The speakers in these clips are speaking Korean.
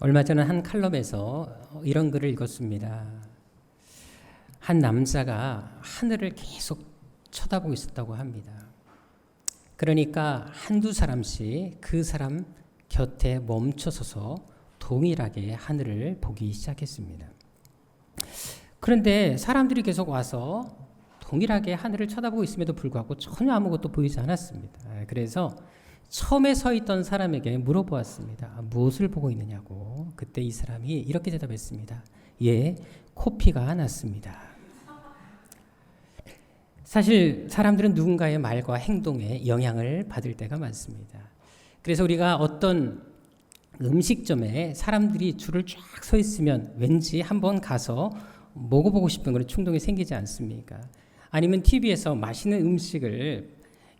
얼마 전에 한 칼럼에서 이런 글을 읽었습니다. 한 남자가 하늘을 계속 쳐다보고 있었다고 합니다. 그러니까 한두 사람씩 그 사람 곁에 멈춰서서 동일하게 하늘을 보기 시작했습니다. 그런데 사람들이 계속 와서 동일하게 하늘을 쳐다보고 있음에도 불구하고 전혀 아무것도 보이지 않았습니다. 그래서 처음에 서 있던 사람에게 물어보았습니다. 무엇을 보고 있느냐고. 그때 이 사람이 이렇게 대답했습니다. 예, 코피가 났습니다. 사실 사람들은 누군가의 말과 행동에 영향을 받을 때가 많습니다. 그래서 우리가 어떤 음식점에 사람들이 줄을 쫙 서 있으면 왠지 한번 가서 먹어보고 싶은 그런 충동이 생기지 않습니까? 아니면 TV에서 맛있는 음식을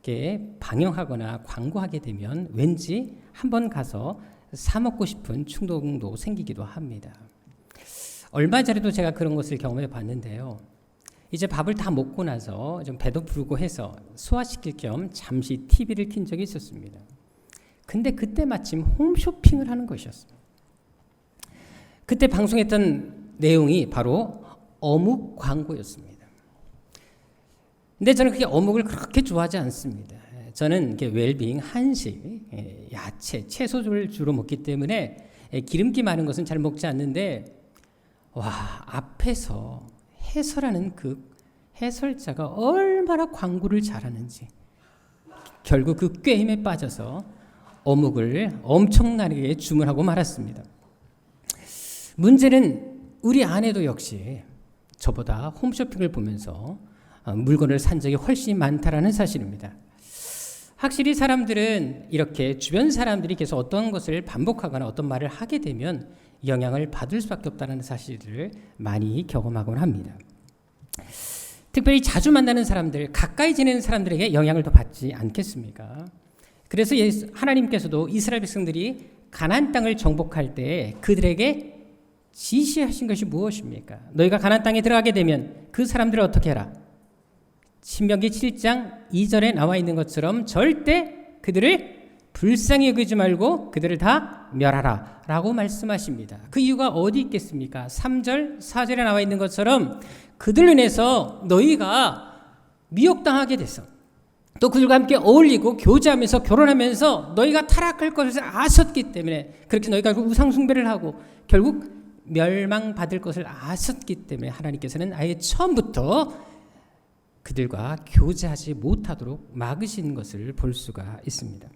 이렇게 방영하거나 광고하게 되면 왠지 한번 가서 사 먹고 싶은 충동도 생기기도 합니다. 얼마 전에도 제가 그런 것을 경험해 봤는데요. 이제 밥을 다 먹고 나서 좀 배도 부르고 해서 소화시킬 겸 잠시 TV를 킨 적이 있었습니다. 근데 그때 마침 홈쇼핑을 하는 것이었습니다. 그때 방송했던 내용이 바로 어묵 광고였습니다. 근데 저는 그게 어묵을 그렇게 좋아하지 않습니다. 저는 이렇게 웰빙, 한식, 야채, 채소를 주로 먹기 때문에 기름기 많은 것은 잘 먹지 않는데 앞에서 해설하는 그 해설자가 얼마나 광고를 잘하는지 결국 그 꾀임에 빠져서 어묵을 엄청나게 주문하고 말았습니다. 문제는 우리 아내도 역시 저보다 홈쇼핑을 보면서 물건을 산 적이 훨씬 많다라는 사실입니다. 확실히 사람들은 이렇게 주변 사람들이 계속 어떤 것을 반복하거나 어떤 말을 하게 되면 영향을 받을 수밖에 없다는 사실을 많이 경험하곤 합니다. 특별히 자주 만나는 사람들, 가까이 지내는 사람들에게 영향을 더 받지 않겠습니까? 그래서 하나님께서도 이스라엘 백성들이 가나안 땅을 정복할 때 그들에게 지시하신 것이 무엇입니까? 너희가 가나안 땅에 들어가게 되면 그 사람들을 어떻게 해라? 신명기 7장 2절에 나와 있는 것처럼 절대 그들을 불쌍히 여기지 말고 그들을 다 멸하라 라고 말씀하십니다. 그 이유가 어디 있겠습니까? 3절 4절에 나와 있는 것처럼 그들로 인해서 너희가 미혹당하게 돼서 또 그들과 함께 어울리고 교제하면서 결혼하면서 너희가 타락할 것을 아셨기 때문에 그렇게 너희가 우상 숭배를 하고 결국 멸망받을 것을 아셨기 때문에 하나님께서는 아예 처음부터 그들과 교제하지 못하도록 막으신 것을 볼 수가 있습니다.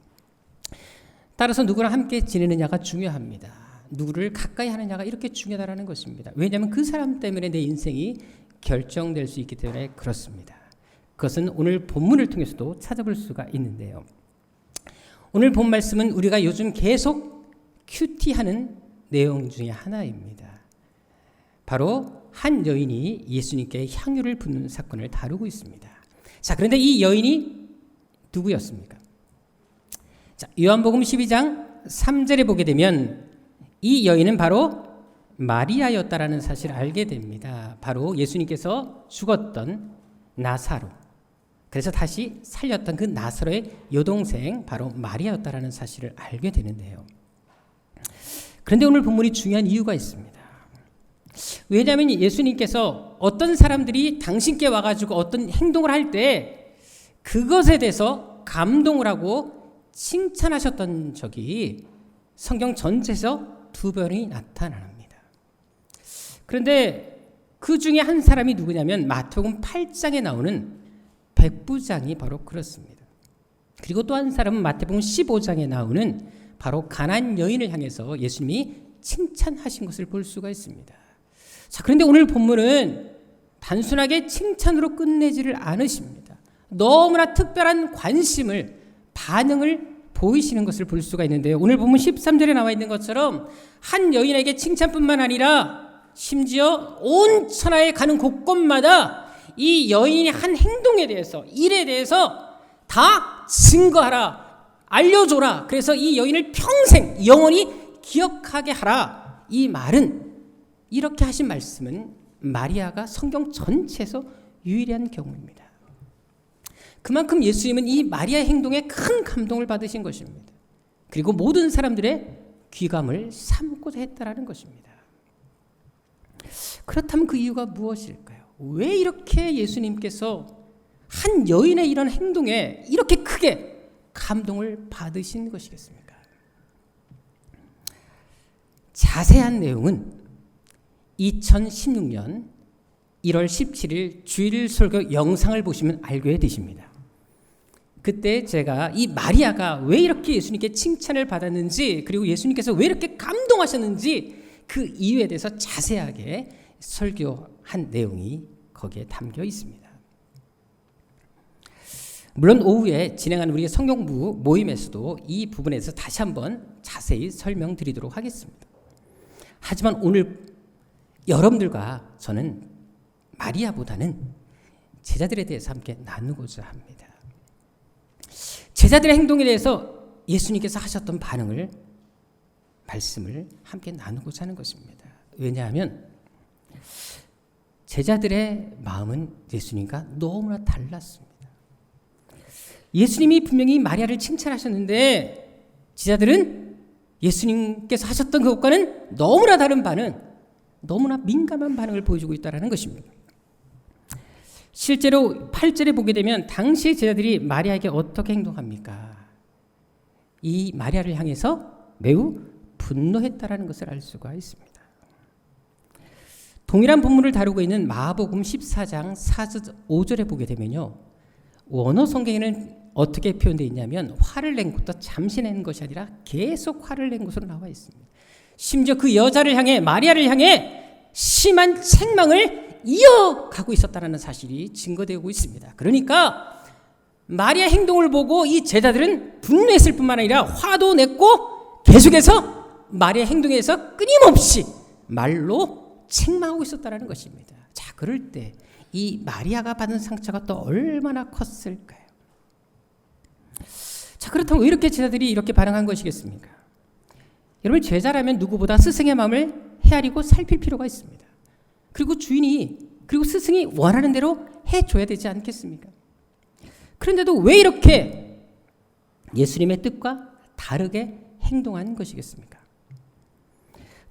따라서 누구랑 함께 지내느냐가 중요합니다. 누구를 가까이 하느냐가 이렇게 중요하다는 것입니다. 왜냐하면 그 사람 때문에 내 인생이 결정될 수 있기 때문에 그렇습니다. 그것은 오늘 본문을 통해서도 찾아볼 수가 있는데요. 오늘 본 말씀은 우리가 요즘 계속 큐티하는 내용 중에 하나입니다. 바로 한 여인이 예수님께 향유를 붓는 사건을 다루고 있습니다. 자, 그런데 이 여인이 누구였습니까? 자, 요한복음 12장 3절에 보게 되면 이 여인은 바로 마리아였다라는 사실을 알게 됩니다. 바로 예수님께서 죽었던 나사로, 그래서 다시 살렸던 그 나사로의 여동생 바로 마리아였다라는 사실을 알게 되는데요. 그런데 오늘 본문이 중요한 이유가 있습니다. 왜냐하면 예수님께서 어떤 사람들이 당신께 와가지고 어떤 행동을 할 때 그것에 대해서 감동을 하고 칭찬하셨던 적이 성경 전체에서 2번이 나타납니다. 그런데 그 중에 한 사람이 누구냐면 마태복음 8장에 나오는 백부장이 바로 그렇습니다. 그리고 또 한 사람은 마태복음 15장에 나오는 바로 가나안 여인을 향해서 예수님이 칭찬하신 것을 볼 수가 있습니다. 자, 그런데 오늘 본문은 단순하게 칭찬으로 끝내지를 않으십니다. 너무나 특별한 관심을, 반응을 보이시는 것을 볼 수가 있는데요. 오늘 본문 13절에 나와 있는 것처럼 한 여인에게 칭찬뿐만 아니라 심지어 온 천하에 가는 곳곳마다 이 여인이 한 행동에 대해서, 일에 대해서 다 증거하라, 알려줘라. 그래서 이 여인을 평생 영원히 기억하게 하라. 이 말은, 이렇게 하신 말씀은 마리아가 성경 전체에서 유일한 경우입니다. 그만큼 예수님은 이 마리아의 행동에 큰 감동을 받으신 것입니다. 그리고 모든 사람들의 귀감을 삼고자 했다라는 것입니다. 그렇다면 그 이유가 무엇일까요? 왜 이렇게 예수님께서 한 여인의 이런 행동에 이렇게 크게 감동을 받으신 것이겠습니까? 자세한 내용은 2016년 1월 17일 주일 설교 영상을 보시면 알게 되십니다. 그때 제가 이 마리아가 왜 이렇게 예수님께 칭찬을 받았는지, 그리고 예수님께서 왜 이렇게 감동하셨는지 그 이유에 대해서 자세하게 설교한 내용이 거기에 담겨 있습니다. 물론 오후에 진행한 우리 성경부 모임에서도 이 부분에서 다시 한번 자세히 설명드리도록 하겠습니다. 하지만 오늘 여러분들과 저는 마리아보다는 제자들에 대해서 함께 나누고자 합니다. 제자들의 행동에 대해서 예수님께서 하셨던 반응을, 말씀을 함께 나누고자 하는 것입니다. 왜냐하면 제자들의 마음은 예수님과 너무나 달랐습니다. 예수님이 분명히 마리아를 칭찬하셨는데 제자들은 예수님께서 하셨던 그것과는 너무나 다른 반응, 너무나 민감한 반응을 보여주고 있다는 것입니다. 실제로 8절에 보게 되면 당시 제자들이 마리아에게 어떻게 행동합니까? 이 마리아를 향해서 매우 분노했다라는 것을 알 수가 있습니다. 동일한 본문을 다루고 있는 마가복음 14장 4절 5절에 보게 되면요, 원어 성경에는 어떻게 표현되어 있냐면 화를 낸 것도 잠시 낸 것이 아니라 계속 화를 낸 것으로 나와 있습니다. 심지어 그 여자를 향해, 마리아를 향해 심한 책망을 이어가고 있었다는 사실이 증거되고 있습니다. 그러니까 마리아 행동을 보고 이 제자들은 분노했을 뿐만 아니라 화도 냈고 계속해서 마리아 행동에서 끊임없이 말로 책망하고 있었다는 것입니다. 자, 그럴 때 이 마리아가 받은 상처가 또 얼마나 컸을까요? 자, 그렇다면 왜 이렇게 제자들이 이렇게 반응한 것이겠습니까? 여러분, 제자라면 누구보다 스승의 마음을 헤아리고 살필 필요가 있습니다. 그리고 그리고 스승이 원하는 대로 해줘야 되지 않겠습니까? 그런데도 왜 이렇게 예수님의 뜻과 다르게 행동한 것이겠습니까?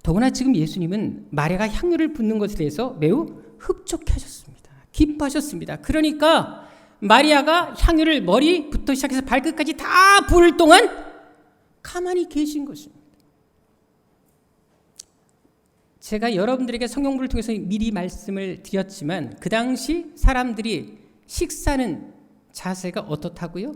더구나 지금 예수님은 마리아가 향유를 붓는 것에 대해서 매우 흡족해 하셨습니다. 기뻐하셨습니다. 그러니까 마리아가 향유를 머리부터 시작해서 발끝까지 다 부을 동안 가만히 계신 것입니다. 제가 여러분들에게 성경부를 통해서 미리 말씀을 드렸지만 그 당시 사람들이 식사는 자세가 어떻다고요?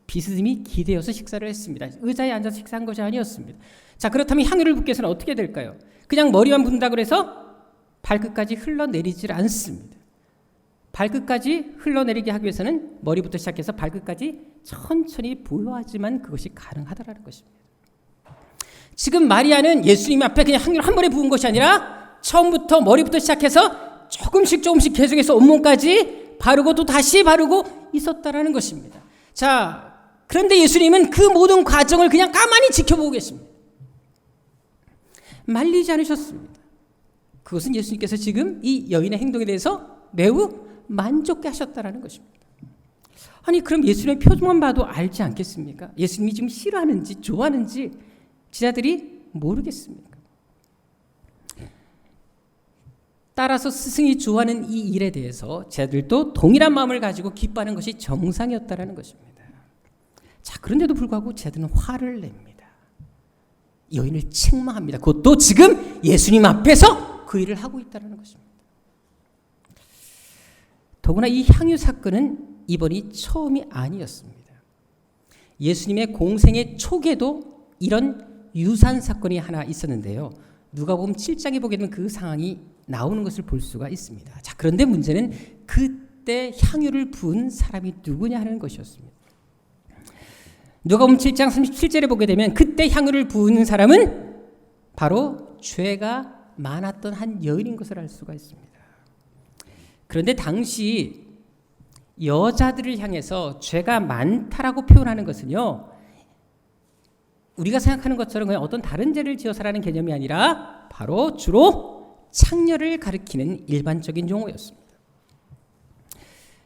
비스듬히 기대어서 식사를 했습니다. 의자에 앉아서 식사한 것이 아니었습니다. 자, 그렇다면 향유를 붓기 위해서는 어떻게 될까요? 그냥 머리만 붓는다고 해서 발끝까지 흘러내리질 않습니다. 발끝까지 흘러내리게 하기 위해서는 머리부터 시작해서 발끝까지 천천히 부어야지만 그것이 가능하다라는 것입니다. 지금 마리아는 예수님 앞에 그냥 향유를 한 번에 부은 것이 아니라 처음부터 머리부터 시작해서 조금씩 계속해서 온몸까지 바르고 또 다시 바르고 있었다라는 것입니다. 자, 그런데 예수님은 그 모든 과정을 그냥 가만히 지켜보고 계십니다. 말리지 않으셨습니다. 그것은 예수님께서 지금 이 여인의 행동에 대해서 매우 만족해 하셨다라는 것입니다. 아니, 그럼 예수님의 표정만 봐도 알지 않겠습니까? 예수님이 지금 싫어하는지 좋아하는지 제자들이 모르겠습니까? 따라서 스승이 좋아하는 이 일에 대해서 제자들도 동일한 마음을 가지고 기뻐하는 것이 정상이었다라는 것입니다. 자, 그런데도 불구하고 제자들은 화를 냅니다. 여인을 책망합니다. 그것도 지금 예수님 앞에서 그 일을 하고 있다는 것입니다. 더구나 이 향유 사건은 이번이 처음이 아니었습니다. 예수님의 공생의 초기에도 이런 유사한 사건이 하나 있었는데요. 누가복음 7장에 보게 되면 그 상황이 나오는 것을 볼 수가 있습니다. 자, 그런데 문제는 그때 향유를 부은 사람이 누구냐 하는 것이었습니다. 누가복음 7장 37절에 보게 되면 그때 향유를 부은 사람은 바로 죄가 많았던 한 여인인 것을 알 수가 있습니다. 그런데 당시 여자들을 향해서 죄가 많다라고 표현하는 것은요, 우리가 생각하는 것처럼 그냥 어떤 다른 죄를 지어서라는 개념이 아니라 바로 주로 창녀를 가리키는 일반적인 용어였습니다.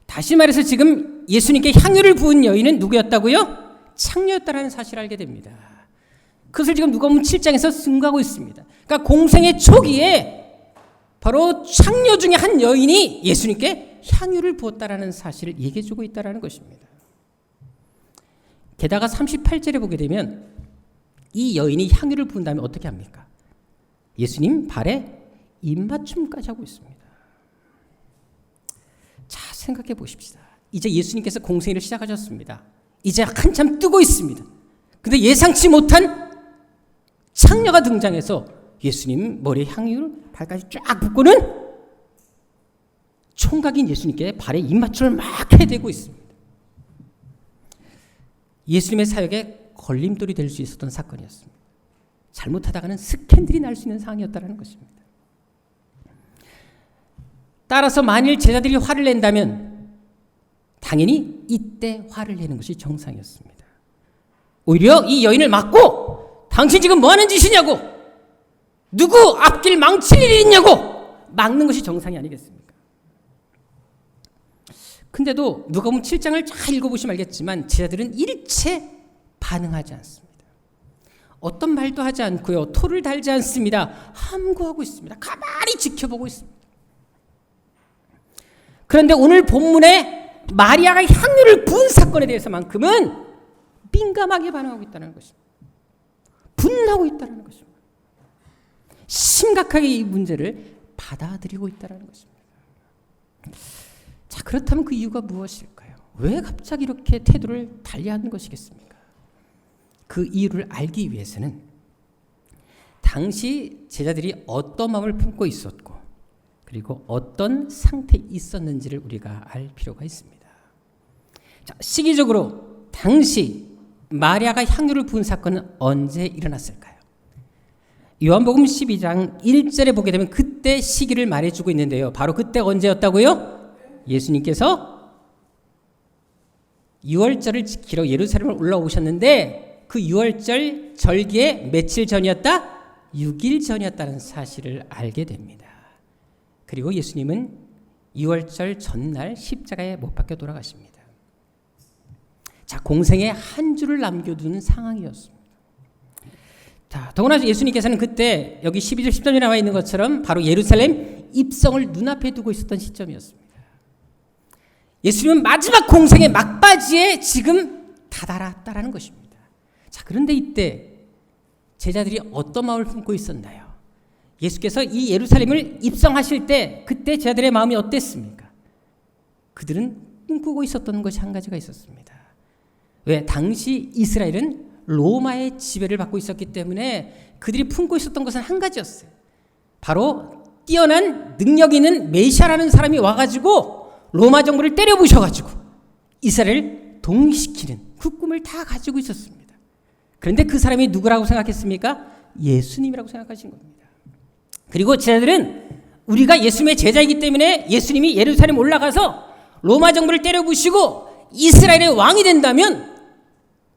다시 말해서 지금 예수님께 향유를 부은 여인은 누구였다고요? 창녀였다라는 사실을 알게 됩니다. 그것을 지금 누가복음 7장에서 증거하고 있습니다. 그러니까 공생의 초기에 바로 창녀 중에 한 여인이 예수님께 향유를 부었다라는 사실을 얘기해 주고 있다라는 것입니다. 게다가 38절에 보게 되면 이 여인이 향유를 부은 다음에 어떻게 합니까? 예수님 발에 입맞춤까지 하고 있습니다. 자, 생각해 보십시다. 이제 예수님께서 공생애를 시작하셨습니다. 이제 한참 뜨고 있습니다. 근데 예상치 못한 창녀가 등장해서 예수님 머리에 향유를 발까지 쫙 붓고는 총각인 예수님께 발에 입맞춤을 막 해대고 있습니다. 예수님의 사역에 걸림돌이 될 수 있었던 사건이었습니다. 잘못하다가는 스캔들이 날 수 있는 상황이었다는 것입니다. 따라서 만일 제자들이 화를 낸다면 당연히 이때 화를 내는 것이 정상이었습니다. 오히려 이 여인을 막고 당신 지금 뭐하는 짓이냐고, 누구 앞길 망칠 일이 있냐고 막는 것이 정상이 아니겠습니까? 근데도 누가복음 7장을 잘 읽어보시면 알겠지만 제자들은 일체 반응하지 않습니다. 어떤 말도 하지 않고요, 토를 달지 않습니다. 함구하고 있습니다. 가만히 지켜보고 있습니다. 그런데 오늘 본문에 마리아가 향유를 부은 사건에 대해서만큼은 민감하게 반응하고 있다는 것입니다. 분노하고 있다는 것입니다. 심각하게 이 문제를 받아들이고 있다는 것입니다. 자, 그렇다면 그 이유가 무엇일까요? 왜 갑자기 이렇게 태도를 달리하는 것이겠습니까? 그 이유를 알기 위해서는 당시 제자들이 어떤 마음을 품고 있었고 그리고 어떤 상태에 있었는지를 우리가 알 필요가 있습니다. 자, 시기적으로 당시 마리아가 향유를 부은 사건은 언제 일어났을까요? 요한복음 12장 1절에 보게 되면 그때 시기를 말해주고 있는데요. 바로 그때 언제였다고요? 예수님께서 유월절을 지키러 예루살렘을 올라오셨는데 그 유월절 절기에 며칠 전이었다? 6일 전이었다는 사실을 알게 됩니다. 그리고 예수님은 유월절 전날 십자가에 못 박혀 돌아가십니다. 자, 공생에 한 주를 남겨두는 상황이었습니다. 자, 더구나 예수님께서는 그때 여기 12절 13절에 나와 있는 것처럼 바로 예루살렘 입성을 눈앞에 두고 있었던 시점이었습니다. 예수님은 마지막 공생의 막바지에 지금 다다랐다라는 것입니다. 자, 그런데 이때 제자들이 어떤 마음을 품고 있었나요? 예수께서 이 예루살렘을 입성하실 때 그때 제자들의 마음이 어땠습니까? 그들은 꿈꾸고 있었던 것이 한 가지가 있었습니다. 왜? 당시 이스라엘은 로마의 지배를 받고 있었기 때문에 그들이 품고 있었던 것은 한 가지였어요. 바로 뛰어난 능력 있는 메시아라는 사람이 와가지고 로마 정부를 때려 부셔가지고 이스라엘을 동시키는 그 꿈을 다 가지고 있었습니다. 그런데 그 사람이 누구라고 생각했습니까? 예수님이라고 생각하신 겁니다. 그리고 제자들은 우리가 예수님의 제자이기 때문에 예수님이 예루살렘 올라가서 로마 정부를 때려 부시고 이스라엘의 왕이 된다면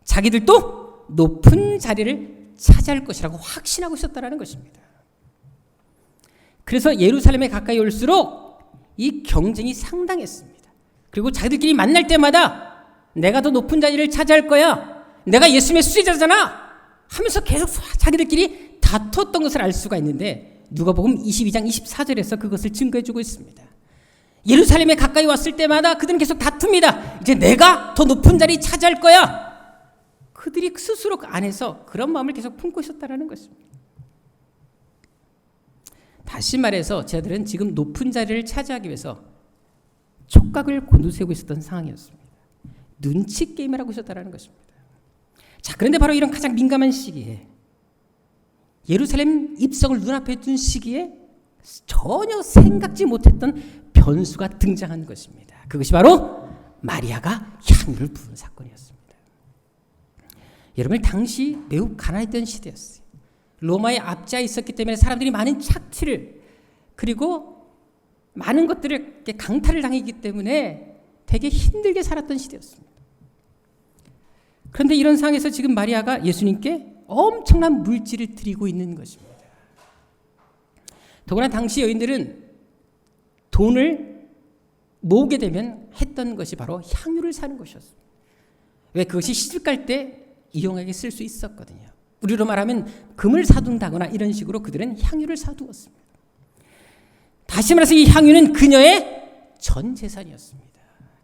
자기들도 높은 자리를 차지할 것이라고 확신하고 있었다는 것입니다. 그래서 예루살렘에 가까이 올수록 이 경쟁이 상당했습니다. 그리고 자기들끼리 만날 때마다 내가 더 높은 자리를 차지할 거야, 내가 예수님의 수제자잖아 하면서 계속 자기들끼리 다퉜던 것을 알 수가 있는데 누가복음 22장 24절에서 그것을 증거해주고 있습니다. 예루살렘에 가까이 왔을 때마다 그들은 계속 다툽니다. 이제 내가 더 높은 자리 차지할 거야. 그들이 스스로 안에서 그런 마음을 계속 품고 있었다는 것입니다. 다시 말해서 제자들은 지금 높은 자리를 차지하기 위해서 촉각을 곤두세우고 있었던 상황이었습니다. 눈치 게임을 하고 있었다는 것입니다. 자, 그런데 바로 이런 가장 민감한 시기에 예루살렘 입성을 눈앞에 둔 시기에 전혀 생각지 못했던 변수가 등장한 것입니다. 그것이 바로 마리아가 향유를 부은 사건이었습니다. 여러분, 당시 매우 가난했던 시대였어요. 로마의 압제에 있었기 때문에 사람들이 많은 착취를 그리고 많은 것들을 강탈을 당했기 때문에 되게 힘들게 살았던 시대였습니다. 그런데 이런 상황에서 지금 마리아가 예수님께 엄청난 물질을 드리고 있는 것입니다. 더구나 당시 여인들은 돈을 모으게 되면 했던 것이 바로 향유를 사는 것이었습니다. 왜? 그것이 시집 갈 때 이용하게 쓸 수 있었거든요. 우리로 말하면 금을 사둔다거나 이런 식으로 그들은 향유를 사두었습니다. 다시 말해서 이 향유는 그녀의 전 재산이었습니다.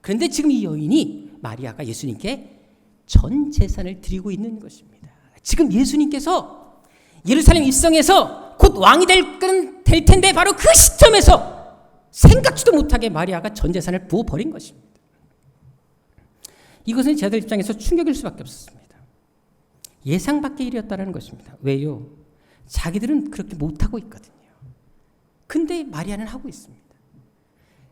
그런데 지금 이 여인이 마리아가 예수님께 전 재산을 드리고 있는 것입니다. 지금 예수님께서 예루살렘 입성해서 곧 왕이 될 텐데 바로 그 시점에서 생각지도 못하게 마리아가 전 재산을 부어버린 것입니다. 이것은 제자들 입장에서 충격일 수밖에 없었습니다. 예상 밖의 일이었다는 것입니다. 왜요? 자기들은 그렇게 못하고 있거든요. 근데 마리아는 하고 있습니다.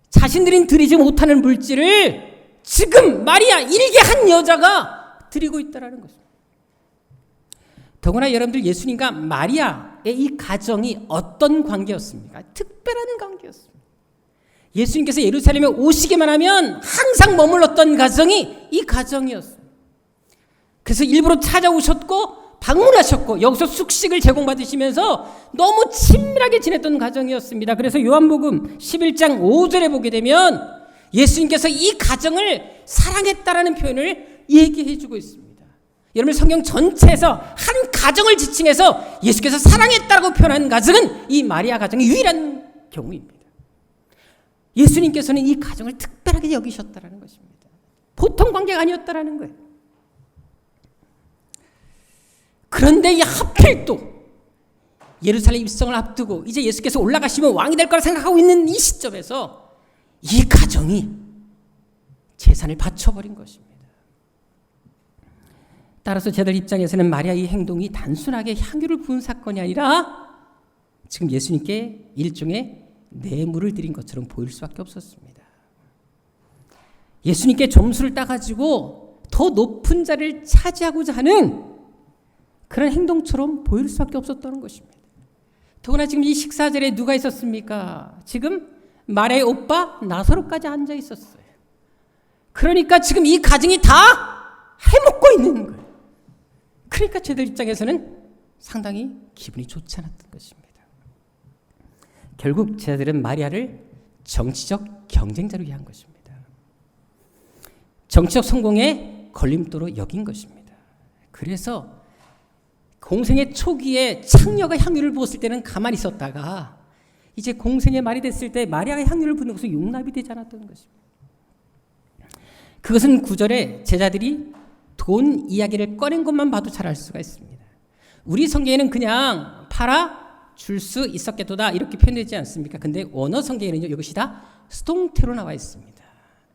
자신들이 드리지 못하는 물질을 지금 마리아 일개 한 여자가 드리고 있다는 것입니다. 더구나 여러분들 예수님과 마리아의 이 가정이 어떤 관계였습니까? 특별한 관계였습니다. 예수님께서 예루살렘에 오시기만 하면 항상 머물렀던 가정이 이 가정이었습니다. 그래서 일부러 찾아오셨고 방문하셨고 여기서 숙식을 제공받으시면서 너무 친밀하게 지냈던 가정이었습니다. 그래서 요한복음 11장 5절에 보게 되면 예수님께서 이 가정을 사랑했다라는 표현을 얘기해 주고 있습니다. 여러분 성경 전체에서 한 가정을 지칭해서 예수께서 사랑했다고 표현한 가정은 이 마리아 가정이 유일한 경우입니다. 예수님께서는 이 가정을 특별하게 여기셨다라는 것입니다. 보통 관계가 아니었다라는 거예요. 그런데 하필 또 예루살렘 입성을 앞두고 이제 예수께서 올라가시면 왕이 될 거라 생각하고 있는 이 시점에서 이 가정이 재산을 바쳐버린 것입니다. 따라서 제자들 입장에서는 마리아의 이 행동이 단순하게 향유를 부은 사건이 아니라 지금 예수님께 일종의 뇌물을 드린 것처럼 보일 수밖에 없었습니다. 예수님께 점수를 따가지고 더 높은 자리를 차지하고자 하는 그런 행동처럼 보일 수밖에 없었다는 것입니다. 더구나 지금 이 식사 자리에 누가 있었습니까? 지금 마리아의 오빠 나사로까지 앉아 있었어요. 그러니까 지금 이 가정이 다 해먹고 있는 거예요. 그러니까 제자들 입장에서는 상당히 기분이 좋지 않았던 것입니다. 결국 제자들은 마리아를 정치적 경쟁자로 이해한 것입니다. 정치적 성공의 걸림돌로 여긴 것입니다. 그래서 공생의 초기에 창녀가 향유를 부었을 때는 가만히 있었다가 이제 공생의 말이 됐을 때 마리아가 향유를 부는 것은 용납이 되지 않았던 것입니다. 그것은 9절에 제자들이 돈 이야기를 꺼낸 것만 봐도 잘 알 수가 있습니다. 우리 성경에는 그냥 팔아 줄 수 있었겠도다 이렇게 표현되지 않습니까? 근데 원어 성경에는 이것이 다 수동태로 나와 있습니다.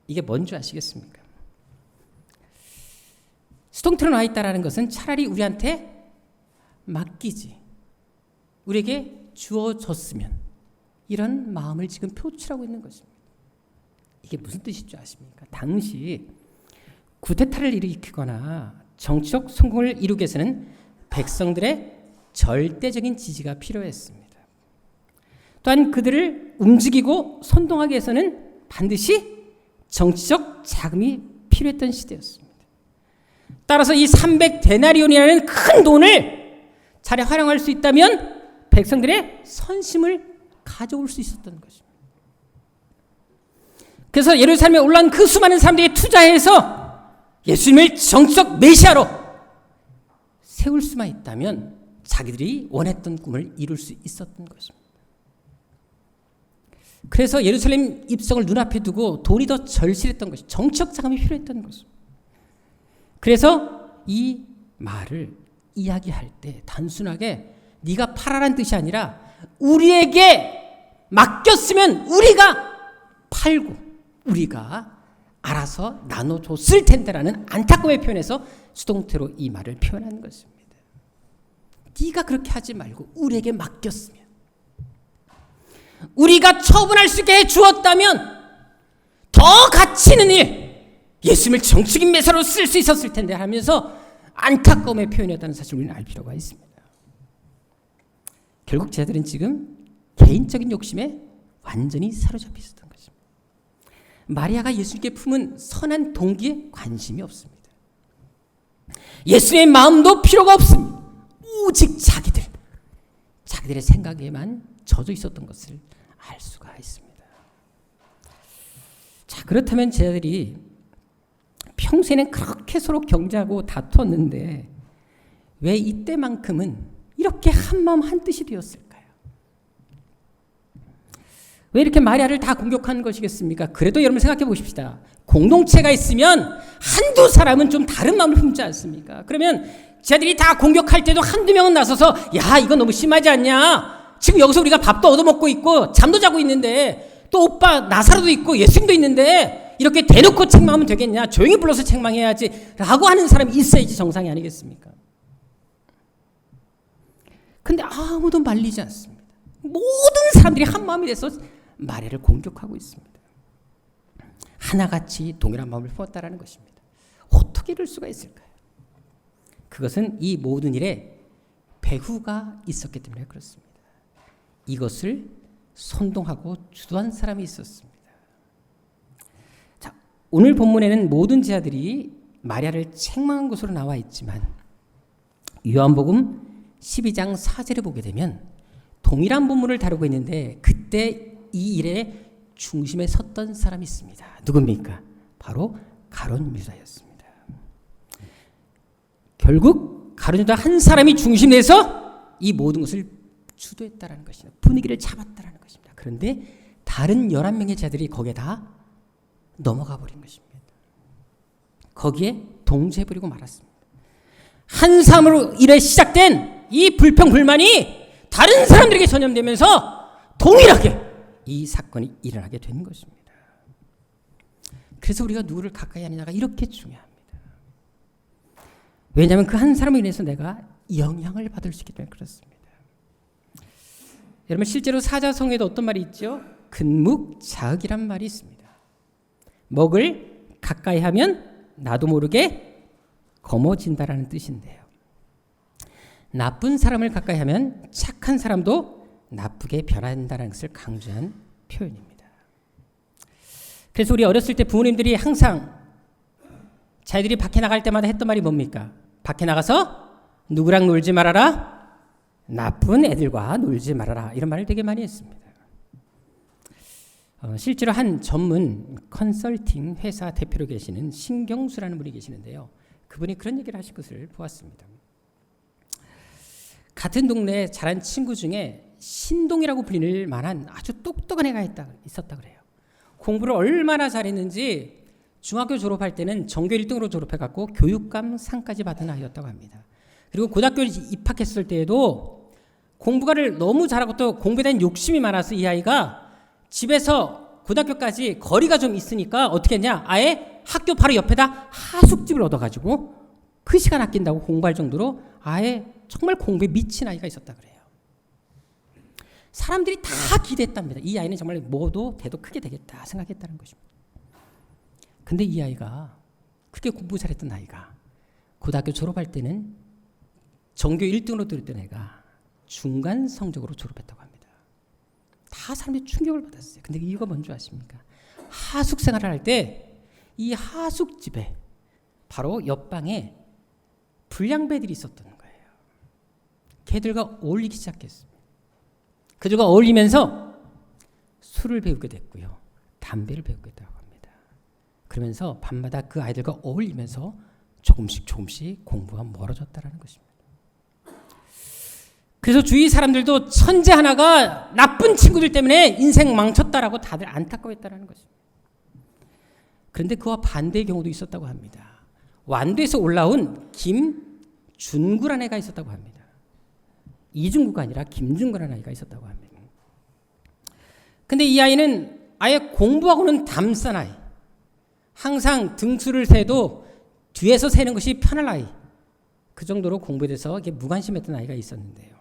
이게 뭔지 아시겠습니까? 수동태로 나와 있다는 것은 차라리 우리한테 맡기지, 우리에게 주어졌으면 이런 마음을 지금 표출하고 있는 것입니다. 이게 무슨 뜻인 줄 아십니까? 당시 구테타를 일으키거나 정치적 성공을 이루기 위해서는 백성들의 절대적인 지지가 필요했습니다. 또한 그들을 움직이고 선동하기 위해서는 반드시 정치적 자금이 필요했던 시대였습니다. 따라서 이 300데나리온이라는 큰 돈을 잘 활용할 수 있다면 백성들의 선심을 가져올 수 있었던 것입니다. 그래서 예루살렘에 올라온 그 수많은 사람들이 투자해서 예수님을 정치적 메시아로 세울 수만 있다면 자기들이 원했던 꿈을 이룰 수 있었던 것입니다. 그래서 예루살렘 입성을 눈앞에 두고 돈이 더 절실했던 것이 정치적 자금이 필요했던 것입니다. 그래서 이 말을 이야기할 때 단순하게 네가 팔아란 뜻이 아니라 우리에게 맡겼으면 우리가 팔고 우리가 알아서 나눠줬을 텐데라는 안타까움의 표현에서 수동태로 이 말을 표현한 것입니다. 네가 그렇게 하지 말고 우리에게 맡겼으면, 우리가 처분할 수 있게 해주었다면 더 가치 있는 일, 예수님을 정치적인 매사로 쓸 수 있었을 텐데 하면서 안타까움의 표현이었다는 사실을 우리는 알 필요가 있습니다. 결국 제자들은 지금 개인적인 욕심에 완전히 사로잡혀 있었던 것입니다. 마리아가 예수님께 품은 선한 동기에 관심이 없습니다. 예수의 마음도 필요가 없습니다. 오직 자기들의 생각에만 젖어 있었던 것을 알 수가 있습니다. 자, 그렇다면 제자들이 평소에는 그렇게 서로 경쟁하고 다투었는데 왜 이때만큼은 이렇게 한마음 한뜻이 되었을까요? 왜 이렇게 마리아를 다 공격한 것이겠습니까? 그래도 여러분 생각해 보십시다. 공동체가 있으면 한두 사람은 좀 다른 마음을 품지 않습니까? 그러면 쟤들이 다 공격할 때도 한두 명은 나서서 야, 이거 너무 심하지 않냐? 지금 여기서 우리가 밥도 얻어먹고 있고 잠도 자고 있는데 또 오빠 나사로도 있고 예수님도 있는데 이렇게 대놓고 책망하면 되겠냐? 조용히 불러서 책망해야지 라고 하는 사람이 있어야지 정상이 아니겠습니까? 근데 아무도 말리지 않습니다. 모든 사람들이 한마음이 돼서 마리아를 공격하고 있습니다. 하나같이 동일한 마음을 품었다라는 것입니다. 어떻게 이럴 수가 있을까요? 그것은 이 모든 일에 배후가 있었기 때문에 그렇습니다. 이것을 선동하고 주도한 사람이 있었습니다. 자, 오늘 본문에는 모든 제자들이 마리아를 책망한 것으로 나와 있지만 요한복음 12장 4절을 보게 되면 동일한 본문을 다루고 있는데 그때 이 일의 중심에 섰던 사람이 있습니다. 누굽니까? 바로 가룟 유다였습니다. 결국 가룟 유다 한 사람이 중심에서 이 모든 것을 주도했다라는 것입니다. 분위기를 잡았다라는 것입니다. 그런데 다른 11명의 자들이 거기에 다 넘어가 버린 것입니다. 거기에 동조해버리고 말았습니다. 한 사람으로 일에 시작된 이 불평불만이 다른 사람들에게 전염되면서 동일하게 이 사건이 일어나게 된 것입니다. 그래서 우리가 누구를 가까이 하느냐가 이렇게 중요합니다. 왜냐하면 그 한 사람으로 인해서 내가 영향을 받을 수 있기 때문에 그렇습니다. 여러분 실제로 사자성에도 어떤 말이 있죠? 근묵자흑이란 말이 있습니다. 먹을 가까이 하면 나도 모르게 검어진다라는 뜻인데요. 나쁜 사람을 가까이 하면 착한 사람도 나쁘게 변한다는 것을 강조한 표현입니다. 그래서 우리 어렸을 때 부모님들이 항상 자기들이 밖에 나갈 때마다 했던 말이 뭡니까? 밖에 나가서 누구랑 놀지 말아라. 나쁜 애들과 놀지 말아라. 이런 말을 되게 많이 했습니다. 실제로 한 전문 컨설팅 회사 대표로 계시는 신경수라는 분이 계시는데요. 그분이 그런 얘기를 하실 것을 보았습니다. 같은 동네에 자란 친구 중에 신동이라고 불릴 만한 아주 똑똑한 애가 있었다 그래요. 공부를 얼마나 잘했는지 중학교 졸업할 때는 전교 1등으로 졸업해갖고 교육감 상까지 받은 아이였다고 합니다. 그리고 고등학교 입학했을 때에도 공부를 너무 잘하고 또 공부에 대한 욕심이 많아서 이 아이가 집에서 고등학교까지 거리가 좀 있으니까 어떻게 했냐? 아예 학교 바로 옆에다 하숙집을 얻어가지고 그 시간 아낀다고 공부할 정도로 아예 정말 공부에 미친 아이가 있었다 그래요. 사람들이 다 기대했답니다. 이 아이는 정말 뭐도 돼도 크게 되겠다 생각했다는 것입니다. 근데 이 아이가 그렇게 공부 잘했던 아이가 고등학교 졸업할 때는 전교 1등으로 들었던 애가 중간 성적으로 졸업했다고 합니다. 다 사람들이 충격을 받았어요. 근데 이유가 뭔지 아십니까? 하숙 생활을 할 때 이 하숙집에 바로 옆방에 불량배들이 있었던 거예요. 걔들과 어울리기 시작했습니다. 그들과 어울리면서 술을 배우게 됐고요. 담배를 배우게 됐다고 합니다. 그러면서 밤마다 그 아이들과 어울리면서 조금씩 공부가 멀어졌다는 것입니다. 그래서 주위 사람들도 천재 하나가 나쁜 친구들 때문에 인생 망쳤다라고 다들 안타까워했다는 것입니다. 그런데 그와 반대의 경우도 있었다고 합니다. 완도에서 올라온 김준구라는 애가 있었다고 합니다. 이중구가 아니라 김준구라는 아이가 있었다고 합니다. 근데 이 아이는 아예 공부하고는 담싼 아이. 항상 등수를 세도 뒤에서 세는 것이 편할 아이. 그 정도로 공부에 대해서 무관심했던 아이가 있었는데요.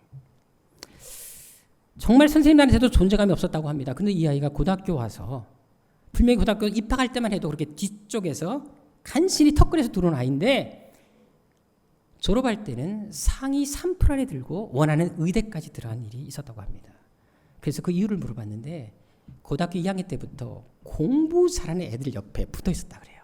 정말 선생님한테도 존재감이 없었다고 합니다. 근데 이 아이가 고등학교 와서 분명히 고등학교 입학할 때만 해도 그렇게 뒤쪽에서 간신히 턱걸이에서 들어온 아이인데 졸업할 때는 상위 3% 안에 들고 원하는 의대까지 들어간 일이 있었다고 합니다. 그래서 그 이유를 물어봤는데 고등학교 2학년 때부터 공부 잘하는 애들 옆에 붙어 있었다 그래요.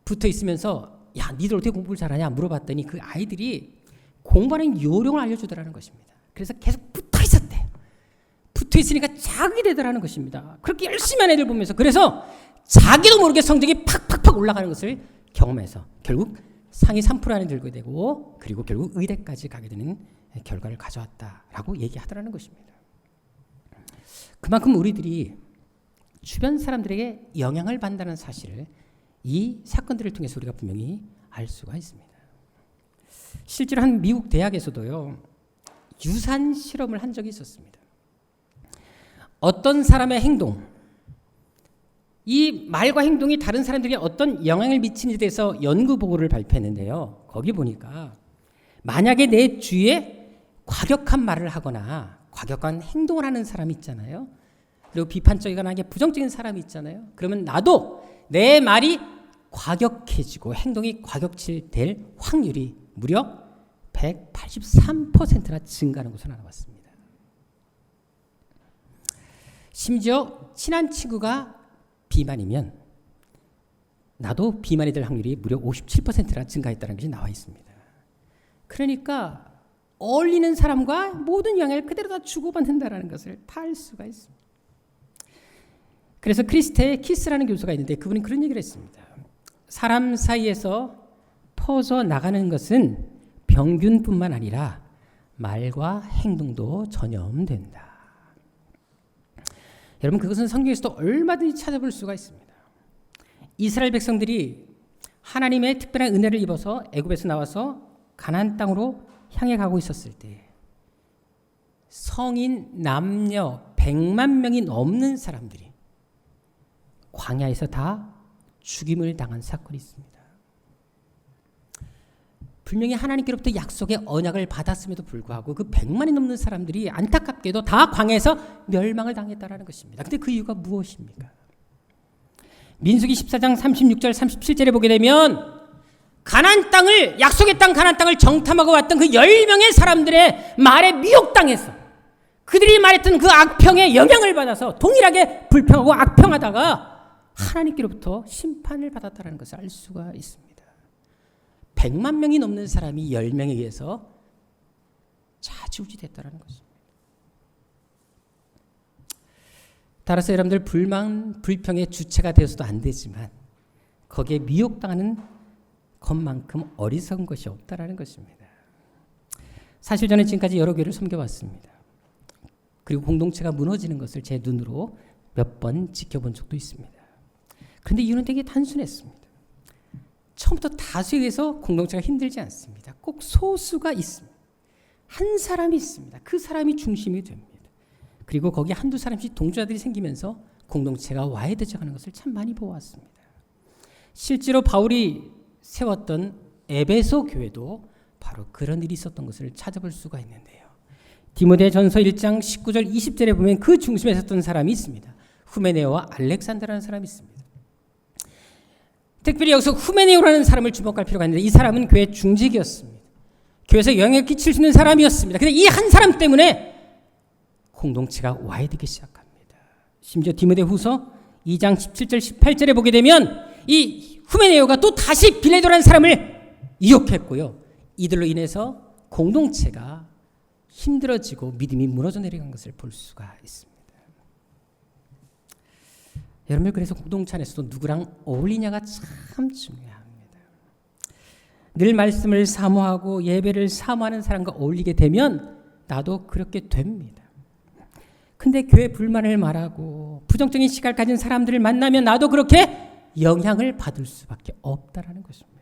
붙어 있으면서 야, 니들 어떻게 공부를 잘하냐 물어봤더니 그 아이들이 공부하는 요령을 알려주더라는 것입니다. 그래서 계속 붙어 있었대요. 붙어 있으니까 자극이 되더라는 것입니다. 그렇게 열심히 하는 애들 보면서 그래서 자기도 모르게 성적이 팍팍팍 올라가는 것을 경험해서 결국 상위 3% 안에 들게 되고 그리고 결국 의대까지 가게 되는 결과를 가져왔다라고 얘기하더라는 것입니다. 그만큼 우리들이 주변 사람들에게 영향을 받는다는 사실을 이 사건들을 통해서 우리가 분명히 알 수가 있습니다. 실제로 한 미국 대학에서도요, 유산 실험을 한 적이 있었습니다. 어떤 사람의 행동, 이 말과 행동이 다른 사람들에게 어떤 영향을 미치는지에 대해서 연구 보고를 발표했는데요. 거기 보니까 만약에 내 주위에 과격한 말을 하거나 과격한 행동을 하는 사람이 있잖아요. 그리고 비판적이거나 부정적인 사람이 있잖아요. 그러면 나도 내 말이 과격해지고 행동이 과격질 확률이 무려 183%나 증가하는 것으로 나왔습니다. 심지어 친한 친구가 비만이면 나도 비만이 될 확률이 무려 57%나 증가했다는 것이 나와 있습니다. 그러니까 어울리는 사람과 모든 영향을 그대로 다 주고받는다는 것을 다 알 수가 있습니다. 그래서 크리스테의 키스라는 교수가 있는데 그분이 그런 얘기를 했습니다. 사람 사이에서 퍼져 나가는 것은 병균뿐만 아니라 말과 행동도 전염된다. 여러분, 그것은 성경에서도 얼마든지 찾아볼 수가 있습니다. 이스라엘 백성들이 하나님의 특별한 은혜를 입어서 애굽에서 나와서 가나안 땅으로 향해 가고 있었을 때 성인 남녀 100만 명이 넘는 사람들이 광야에서 다 죽임을 당한 사건이 있습니다. 분명히 하나님께로부터 약속의 언약을 받았음에도 불구하고 그 100만이 넘는 사람들이 안타깝게도 다 광야에서 멸망을 당했다는 것입니다. 그런데 그 이유가 무엇입니까? 민수기 14장 36절 37절에 보게 되면 가나안 땅을, 약속의 땅 가나안 땅을 정탐하고 왔던 그 10명의 사람들의 말에 미혹당해서 그들이 말했던 그 악평에 영향을 받아서 동일하게 불평하고 악평하다가 하나님께로부터 심판을 받았다는 것을 알 수가 있습니다. 100만 명이 넘는 사람이 10명에 의해서 좌지우지 됐다는 것입니다. 따라서 여러분들 불만, 불평의 주체가 되어서도 안 되지만 거기에 미혹당하는 것만큼 어리석은 것이 없다는 것입니다. 사실 저는 지금까지 여러 교회를 섬겨왔습니다. 그리고 공동체가 무너지는 것을 제 눈으로 몇 번 지켜본 적도 있습니다. 그런데 이유는 되게 단순했습니다. 처음부터 다수에 의해서 공동체가 힘들지 않습니다. 꼭 소수가 있습니다. 한 사람이 있습니다. 그 사람이 중심이 됩니다. 그리고 거기에 한두 사람씩 동조자들이 생기면서 공동체가 와해되어가는 것을 참 많이 보았습니다. 실제로 바울이 세웠던 에베소 교회도 바로 그런 일이 있었던 것을 찾아볼 수가 있는데요. 디모데전서 1장 19절 20절에 보면 그 중심에 섰던 사람이 있습니다. 후메네오와 알렉산더라는 사람이 있습니다. 특별히 여기서 후메네오라는 사람을 주목할 필요가 있는데 이 사람은 교회 중직이었습니다. 교회에서 영향을 끼칠 수 있는 사람이었습니다. 그런데 이 한 사람 때문에 공동체가 와해되기 시작합니다. 심지어 디모데후서 2장 17절 18절에 보게 되면 이 후메네오가 또 다시 빌레도라는 사람을 유혹했고요. 이들로 인해서 공동체가 힘들어지고 믿음이 무너져 내려간 것을 볼 수가 있습니다. 여러분, 그래서 공동체 안에서도 누구랑 어울리냐가 참 중요합니다. 늘 말씀을 사모하고 예배를 사모하는 사람과 어울리게 되면 나도 그렇게 됩니다. 근데 교회 불만을 말하고 부정적인 시각을 가진 사람들을 만나면 나도 그렇게 영향을 받을 수밖에 없다라는 것입니다.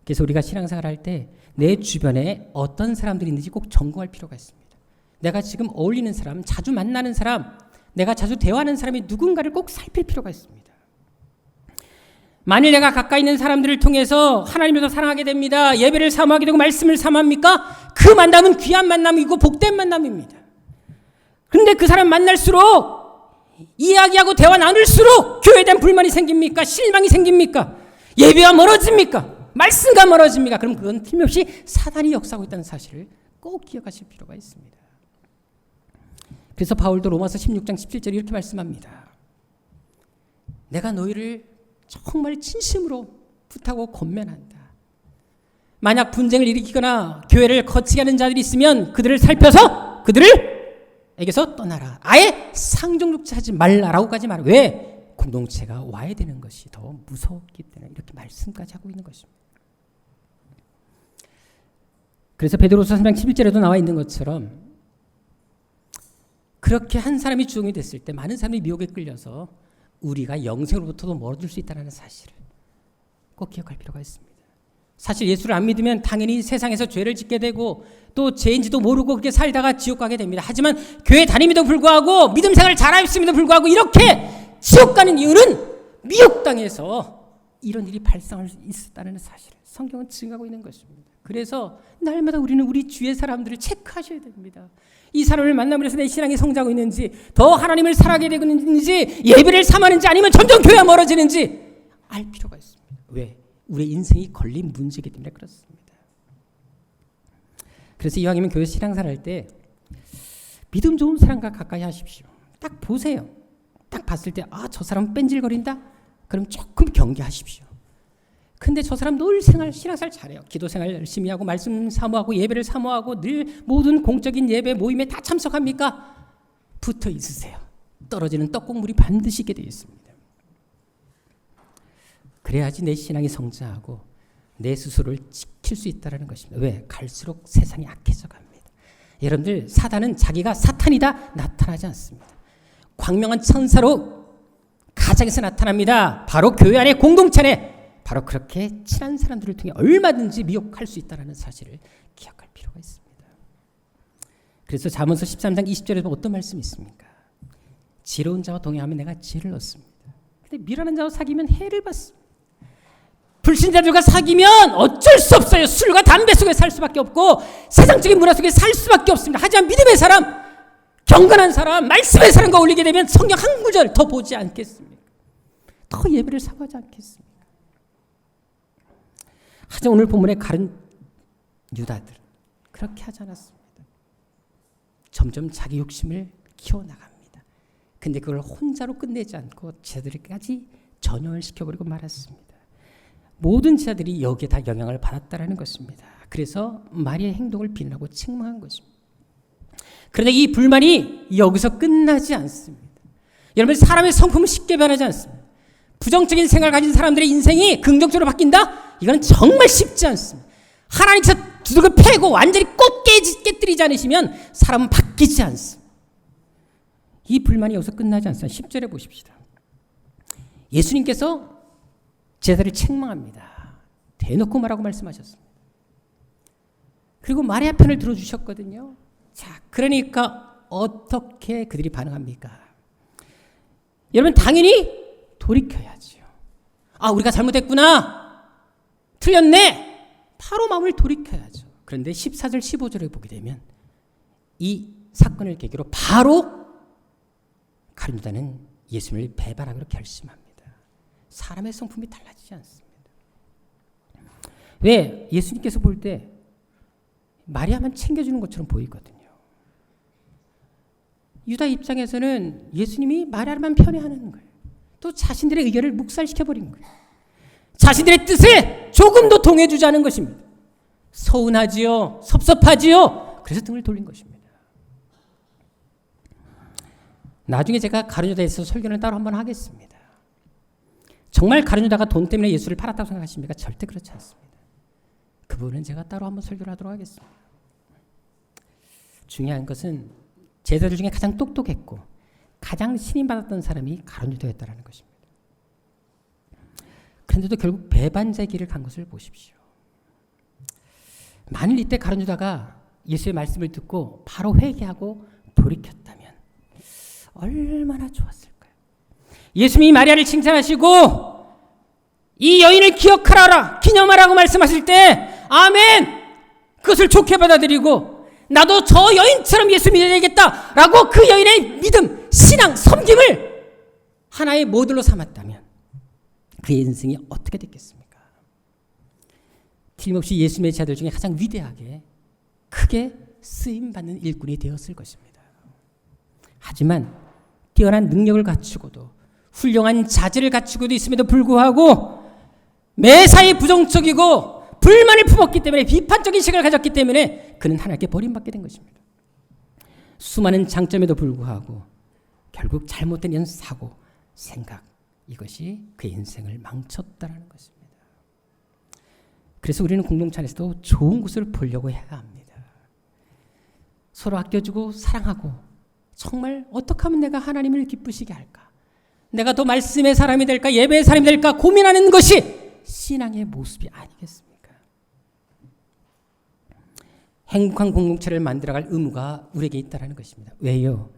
그래서 우리가 신앙생활 할 때 내 주변에 어떤 사람들이 있는지 꼭 점검할 필요가 있습니다. 내가 지금 어울리는 사람, 자주 만나는 사람, 내가 자주 대화하는 사람이 누군가를 꼭 살필 필요가 있습니다. 만일 내가 가까이 있는 사람들을 통해서 하나님을 더 사랑하게 됩니다. 예배를 사모하게 되고 말씀을 사모합니까? 그 만남은 귀한 만남이고 복된 만남입니다. 그런데 그 사람 만날수록 이야기하고 대화 나눌수록 교회에 대한 불만이 생깁니까? 실망이 생깁니까? 예배와 멀어집니까? 말씀과 멀어집니까? 그럼 그건 틀림없이 사단이 역사하고 있다는 사실을 꼭 기억하실 필요가 있습니다. 그래서 바울도 로마서 16장 17절에 이렇게 말씀합니다. 내가 너희를 정말 진심으로 부탁하고 권면한다. 만약 분쟁을 일으키거나 교회를 거치게 하는 자들이 있으면 그들을 살펴서 그들에게서 떠나라. 아예 상종육자 하지 말라라고까지 말해요. 왜? 공동체가 와해되는 것이 더 무섭기 때문에 이렇게 말씀까지 하고 있는 것입니다. 그래서 베드로서 3장 11절에도 나와 있는 것처럼 그렇게 한 사람이 주종이 됐을 때 많은 사람이 미혹에 끌려서 우리가 영생으로부터도 멀어질 수 있다는 사실을 꼭 기억할 필요가 있습니다. 사실 예수를 안 믿으면 당연히 세상에서 죄를 짓게 되고 또 죄인지도 모르고 그렇게 살다가 지옥 가게 됩니다. 하지만 교회 다님에도 불구하고 믿음 생활을 잘하였음에도 불구하고 이렇게 지옥 가는 이유는 미혹당해서 이런 일이 발생할 수 있었다는 사실을 성경은 증거하고 있는 것입니다. 그래서 날마다 우리는 우리 주위의 사람들을 체크하셔야 됩니다. 이 사람을 만남으로 해서 내 신앙이 성장하고 있는지, 더 하나님을 사랑하게 되고 있는지, 예배를 삼하는지, 아니면 점점 교회가 멀어지는지 알 필요가 있습니다. 왜? 우리의 인생이 걸린 문제이기 때문에 그렇습니다. 그래서 이왕이면 교회 신앙생활 할 때 믿음 좋은 사람과 가까이 하십시오. 딱 보세요. 딱 봤을 때 저 사람 뺀질거린다? 그럼 조금 경계하십시오. 근데 저 사람 늘 신앙생활 잘해요. 기도생활 열심히 하고 말씀 사모하고 예배를 사모하고 늘 모든 공적인 예배 모임에 다 참석합니까? 붙어 있으세요. 떨어지는 떡국물이 반드시 있게 되어 있습니다. 그래야지 내 신앙이 성장하고 내 스스로를 지킬 수 있다는 것입니다. 왜? 갈수록 세상이 악해져 갑니다. 여러분들, 사단은 자기가 사탄이다 나타나지 않습니다. 광명한 천사로 가정에서 나타납니다. 바로 교회 안에 공동체 안에 바로 그렇게 친한 사람들을 통해 얼마든지 미혹할 수 있다는 사실을 기억할 필요가 있습니다. 그래서 잠언서 13장 20절에도 어떤 말씀이 있습니까? 지혜로운 자와 동행하면 내가 지혜를 얻습니다. 근데 미련한 자와 사귀면 해를 받습니다. 불신자들과 사귀면 어쩔 수 없어요. 술과 담배 속에 살 수밖에 없고 세상적인 문화 속에 살 수밖에 없습니다. 하지만 믿음의 사람, 경건한 사람, 말씀의 사람과 어울리게 되면 성경 한 구절 더 보지 않겠습니까? 더 예배를 사모하지 않겠습니까? 하지만 오늘 본문에 가른 유다들 그렇게 하지 않았습니다. 점점 자기 욕심을 키워나갑니다. 근데 그걸 혼자로 끝내지 않고 제자들까지 전염을 시켜버리고 말았습니다. 모든 제자들이 여기에 다 영향을 받았다는 것입니다. 그래서 마리아의 행동을 비난하고 책망한 것입니다. 그런데 이 불만이 여기서 끝나지 않습니다. 여러분, 사람의 성품은 쉽게 변하지 않습니다. 부정적인 생각을 가진 사람들의 인생이 긍정적으로 바뀐다? 이건 정말 쉽지 않습니다. 하나님께서 두들겨 패고 완전히 꼭 깨뜨리지 않으시면 사람은 바뀌지 않습니다. 이 불만이 여기서 끝나지 않습니다. 10절에 보십시다. 예수님께서 제자들을 책망합니다. 대놓고 말하고 말씀하셨습니다. 그리고 마리아 편을 들어주셨거든요. 자, 그러니까 어떻게 그들이 반응합니까? 여러분, 당연히 돌이켜야죠. 우리가 잘못했구나. 틀렸네. 바로 마음을 돌이켜야죠. 그런데 14절 15절을 보게 되면 이 사건을 계기로 바로 가룟 유다는 예수님을 배반하기로 결심합니다. 사람의 성품이 달라지지 않습니다. 왜? 예수님께서 볼 때 마리아만 챙겨주는 것처럼 보이거든요. 유다 입장에서는 예수님이 마리아만 편애하는 거예요. 또 자신들의 의견을 묵살시켜버린 거예요. 자신들의 뜻에 조금도 동해주지 않은 것입니다. 서운하지요. 섭섭하지요. 그래서 등을 돌린 것입니다. 나중에 제가 가룟 유다에 대해서 설교를 따로 한번 하겠습니다. 정말 가룟 유다가 돈 때문에 예수를 팔았다고 생각하십니까? 절대 그렇지 않습니다. 그 부분은 제가 따로 한번 설교를 하도록 하겠습니다. 중요한 것은 제자들 중에 가장 똑똑했고 가장 신임받았던 사람이 가룟 유다였다는 것입니다. 그런데도 결국 배반자의 길을 간 것을 보십시오. 만일 이때 가룟 유다가 예수의 말씀을 듣고 바로 회개하고 돌이켰다면 얼마나 좋았을까요? 예수님이 마리아를 칭찬하시고 이 여인을 기념하라고 말씀하실 때 아멘! 그것을 좋게 받아들이고 나도 저 여인처럼 예수 믿어야 되겠다라고 그 여인의 믿음, 신앙, 섬김을 하나의 모델로 삼았다면 그의 인생이 어떻게 됐겠습니까? 틀림없이 예수님의 제자들 중에 가장 위대하게 크게 쓰임받는 일꾼이 되었을 것입니다. 하지만 뛰어난 능력을 갖추고도 훌륭한 자질을 갖추고도 있음에도 불구하고 매사에 부정적이고 불만을 품었기 때문에 비판적인 시각을 가졌기 때문에 그는 하나님께 버림받게 된 것입니다. 수많은 장점에도 불구하고 결국 잘못된 이런 사고, 생각 이것이 그의 인생을 망쳤다는 것입니다. 그래서 우리는 공동체 안에서도 좋은 것을 보려고 해야 합니다. 서로 아껴주고 사랑하고 정말 어떻게 하면 내가 하나님을 기쁘시게 할까? 내가 더 말씀의 사람이 될까? 예배의 사람이 될까? 고민하는 것이 신앙의 모습이 아니겠습니까? 행복한 공동체를 만들어갈 의무가 우리에게 있다는 것입니다. 왜요?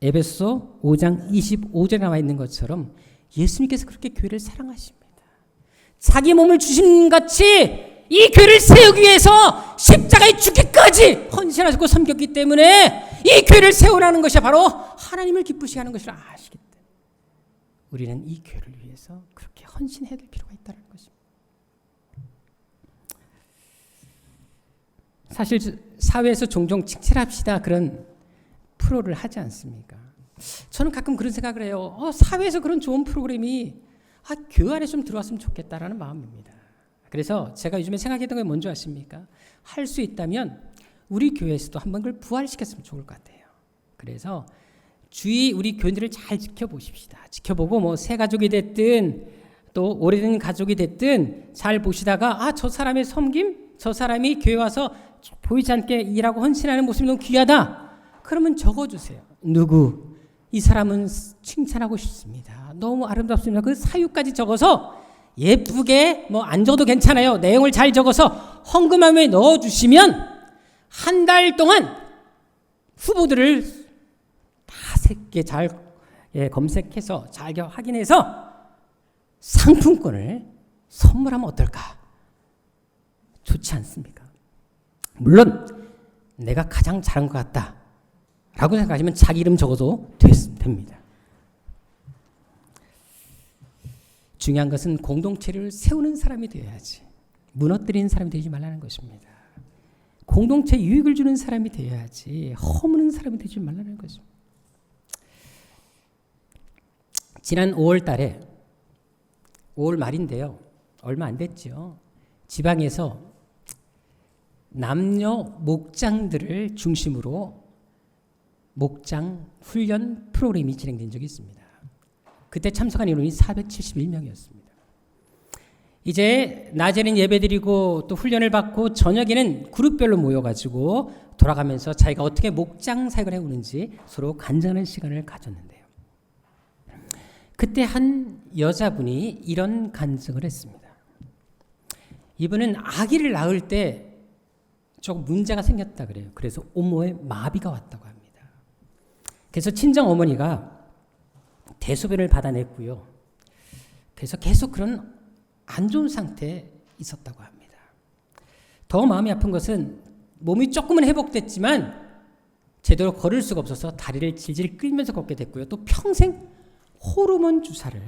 에베소 5장 25절에 나와 있는 것처럼 예수님께서 그렇게 교회를 사랑하십니다. 자기 몸을 주신 같이 이 교회를 세우기 위해서 십자가에 죽기까지 헌신하시고 섬겼기 때문에 이 교회를 세우라는 것이 바로 하나님을 기쁘시게 하는 것을 아시기 때문에 우리는 이 교회를 위해서 그렇게 헌신해야 될 필요가 있다는 것입니다. 사실 사회에서 종종 칭찬합시다 그런 프로를 하지 않습니까? 저는 가끔 그런 생각을 해요. 사회에서 그런 좋은 프로그램이 교회 안에 좀 들어왔으면 좋겠다라는 마음입니다. 그래서 제가 요즘에 생각했던 게 뭔지 아십니까? 할 수 있다면 우리 교회에서도 한번 그걸 부활시켰으면 좋을 것 같아요. 그래서 주위 우리 교인들을 잘 지켜보십시다. 지켜보고 뭐 새 가족이 됐든 또 오래된 가족이 됐든 잘 보시다가 저 사람의 섬김, 저 사람이 교회 와서 보이지 않게 일하고 헌신하는 모습이 너무 귀하다. 그러면 적어주세요. 누구? 이 사람은 칭찬하고 싶습니다. 너무 아름답습니다. 그 사유까지 적어서 예쁘게 뭐 안 적어도 괜찮아요. 내용을 잘 적어서 헌금함에 넣어주시면 한 달 동안 후보들을 다 새게 잘 검색해서 잘 확인해서 상품권을 선물하면 어떨까? 좋지 않습니까? 물론 내가 가장 잘한 것 같다 라고 생각하시면 자기 이름 적어도 됩니다. 중요한 것은 공동체를 세우는 사람이 되어야지 무너뜨리는 사람이 되지 말라는 것입니다. 공동체 유익을 주는 사람이 되어야지 허무는 사람이 되지 말라는 것입니다. 지난 5월 달에 5월 말인데요. 얼마 안 됐죠. 지방에서 남녀 목장들을 중심으로 목장 훈련 프로그램이 진행된 적이 있습니다. 그때 참석한 인원이 471명이었습니다. 이제 낮에는 예배드리고 또 훈련을 받고 저녁에는 그룹별로 모여가지고 돌아가면서 자기가 어떻게 목장 사역을 해오는지 서로 간증하는 시간을 가졌는데요. 그때 한 여자분이 이런 간증을 했습니다. 이분은 아기를 낳을 때 조금 문제가 생겼다 그래요. 그래서 온몸에 마비가 왔다고 합니다. 그래서 친정 어머니가 대소변을 받아냈고요. 그래서 계속 그런 안 좋은 상태에 있었다고 합니다. 더 마음이 아픈 것은 몸이 조금은 회복됐지만 제대로 걸을 수가 없어서 다리를 질질 끌면서 걷게 됐고요. 또 평생 호르몬 주사를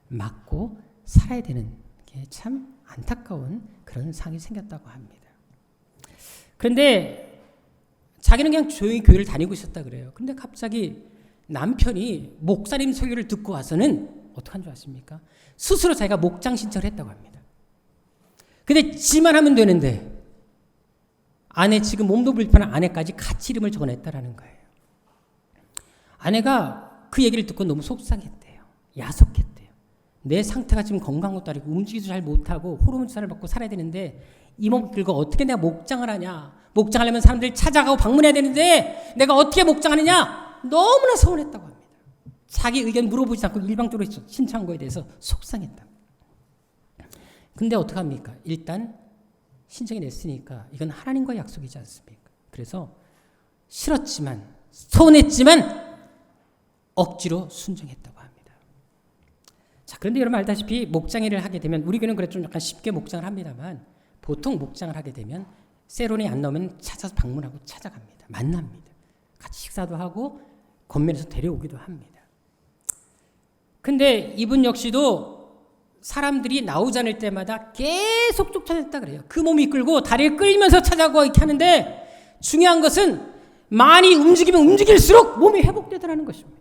맞고 살아야 되는 게 참 안타까운 그런 상이 생겼다고 합니다. 그런데 자기는 그냥 조용히 교회를 다니고 있었다 그래요. 그런데 갑자기 남편이 목사님 설교를 듣고 와서는 어떡한 줄 아십니까? 스스로 자기가 목장 신청을 했다고 합니다. 근데 지만 하면 되는데 아내 지금 몸도 불편한 아내까지 같이 이름을 적어냈다라는 거예요. 아내가 그 얘기를 듣고 너무 속상했대요. 야속했대요. 내 상태가 지금 건강한 것도 아니고 움직이지도 잘 못하고 호르몬 주사를 받고 살아야 되는데 이 몸 들고 어떻게 내가 목장을 하냐. 목장하려면 사람들이 찾아가고 방문해야 되는데 내가 어떻게 목장하느냐. 너무나 서운했다고 합니다. 자기 의견 물어보지 않고 일방적으로 신청한 거에 대해서 속상했다. 근데 어떡합니까? 일단 신청이 냈으니까 이건 하나님과 약속이지 않습니까? 그래서 싫었지만 서운했지만 억지로 순종했다고 합니다. 자, 그런데 여러분 알다시피 목장 일을 하게 되면 우리 교회는 그래 좀 약간 쉽게 목장을 합니다만 보통 목장을 하게 되면 세론이 안 나오면 찾아서 방문하고 찾아갑니다. 만납니다. 같이 식사도 하고 건면에서 데려오기도 합니다. 근데 이분 역시도 사람들이 나오지 않을 때마다 계속 쫓아냈다 그래요. 그 몸이 끌고 다리를 끌면서 찾아가고 이렇게 하는데 중요한 것은 많이 움직이면 움직일수록 몸이 회복되더라는 것입니다.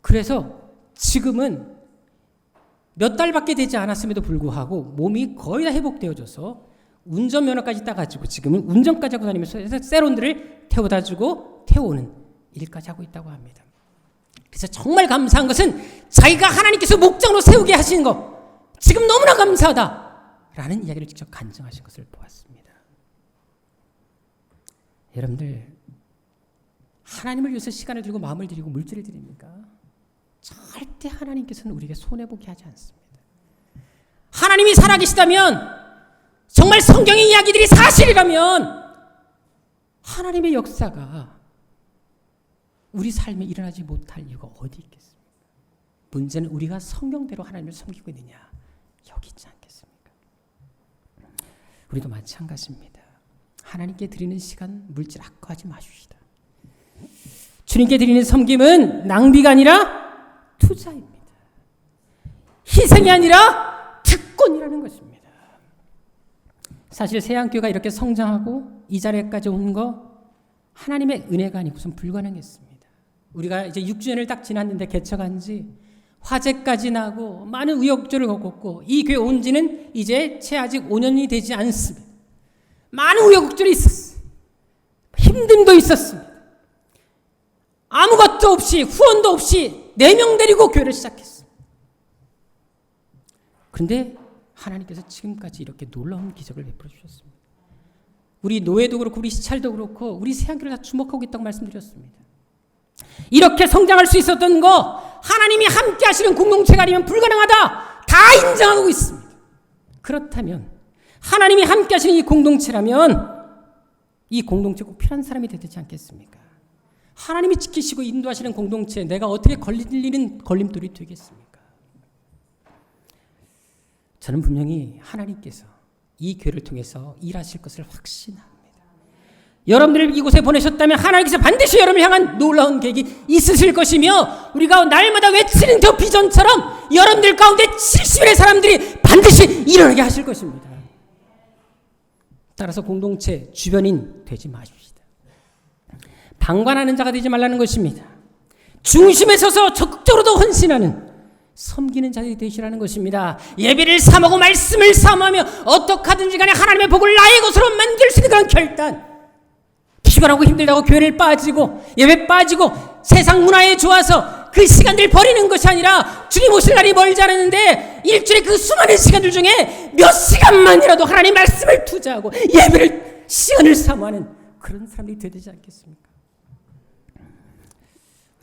그래서 지금은 몇 달밖에 되지 않았음에도 불구하고 몸이 거의 다 회복되어져서 운전면허까지 따가지고 지금은 운전까지 하고 다니면서 세론들을 태워다주고 태워오는 일까지 하고 있다고 합니다. 그래서 정말 감사한 것은 자기가 하나님께서 목장으로 세우게 하시는 것 지금 너무나 감사하다라는 이야기를 직접 간증하신 것을 보았습니다. 여러분들 하나님을 위해서 시간을 들이고 마음을 들이고 물질을 드립니까? 절대 하나님께서는 우리에게 손해보게 하지 않습니다. 하나님이 살아계시다면, 정말 성경의 이야기들이 사실이라면 하나님의 역사가 우리 삶에 일어나지 못할 이유가 어디 있겠습니까? 문제는 우리가 성경대로 하나님을 섬기고 있느냐, 여기 있지 않겠습니까? 우리도 마찬가지입니다. 하나님께 드리는 시간, 물질 아까워하지 마십시다. 주님께 드리는 섬김은 낭비가 아니라 투자입니다. 희생이 아니라 특권이라는 것입니다. 사실 새안교회가 이렇게 성장하고 이 자리까지 온 거 하나님의 은혜가 아니고선 불가능했습니다. 우리가 이제 6주년을 딱 지났는데 개척한 지 화재까지 나고 많은 우여곡절을 겪었고 이 교회 온 지는 이제 채 아직 5년이 되지 않습니다. 많은 우여곡절이 있었어요. 힘듦도 있었습니다. 아무것도 없이 후원도 없이 4명 데리고 교회를 시작했어요. 그런데 하나님께서 지금까지 이렇게 놀라운 기적을 베풀어 주셨습니다. 우리 노예도 그렇고 우리 시찰도 그렇고 우리 새안교회를 다 주목하고 있다고 말씀드렸습니다. 이렇게 성장할 수 있었던 거 하나님이 함께 하시는 공동체가 아니면 불가능하다 다 인정하고 있습니다. 그렇다면 하나님이 함께 하시는 이 공동체라면 이 공동체 꼭 필요한 사람이 되지 않겠습니까? 하나님이 지키시고 인도하시는 공동체에 내가 어떻게 걸리는 걸림돌이 되겠습니까? 저는 분명히 하나님께서 이 교회를 통해서 일하실 것을 확신합니다. 여러분들을 이곳에 보내셨다면 하나님께서 반드시 여러분을 향한 놀라운 계획이 있으실 것이며 우리가 날마다 외치는 저 비전처럼 여러분들 가운데 70일의 사람들이 반드시 일어나게 하실 것입니다. 따라서 공동체 주변인 되지 마십시다. 방관하는 자가 되지 말라는 것입니다. 중심에 서서 적극적으로 헌신하는 섬기는 자들이 되시라는 것입니다. 예배를 사모하고 말씀을 사모하며 어떻게 하든지 간에 하나님의 복을 나의 것으로 만들 수 있는 그런 결단, 피곤하고 힘들다고 교회를 빠지고 예배 빠지고 세상 문화에 좋아서 그 시간들 버리는 것이 아니라 주님 오실 날이 멀지 않았는데 일주일에 그 수많은 시간들 중에 몇 시간만이라도 하나님 말씀을 투자하고 예배를 시간을 사모하는 그런 사람들이 되지 않겠습니까?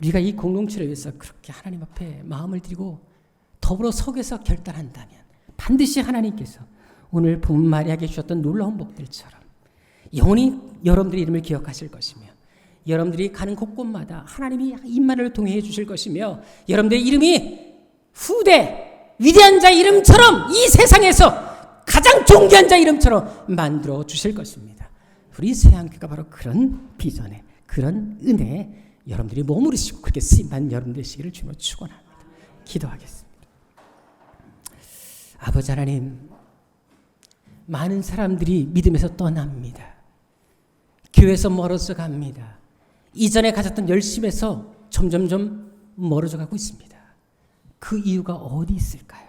우리가 이 공동체를 위해서 그렇게 하나님 앞에 마음을 드리고 더불어 서게서 결단한다면 반드시 하나님께서 오늘 본 마리아에게 주셨던 놀라운 복들처럼 영원히 여러분들의 이름을 기억하실 것이며 여러분들이 가는 곳곳마다 하나님이 임마누엘을 통해 해주실 것이며 여러분들의 이름이 후대 위대한 자의 이름처럼 이 세상에서 가장 존귀한 자의 이름처럼 만들어 주실 것입니다. 우리 새안교회가 바로 그런 비전에 그런 은혜에 여러분들이 머무르시고 그렇게 쓰임받는 여러분 되시기를 주님으로 축원합니다. 기도하겠습니다. 아버지 하나님, 많은 사람들이 믿음에서 떠납니다. 교회에서 멀어져 갑니다. 이전에 가졌던 열심에서 점점점 멀어져 가고 있습니다. 그 이유가 어디 있을까요?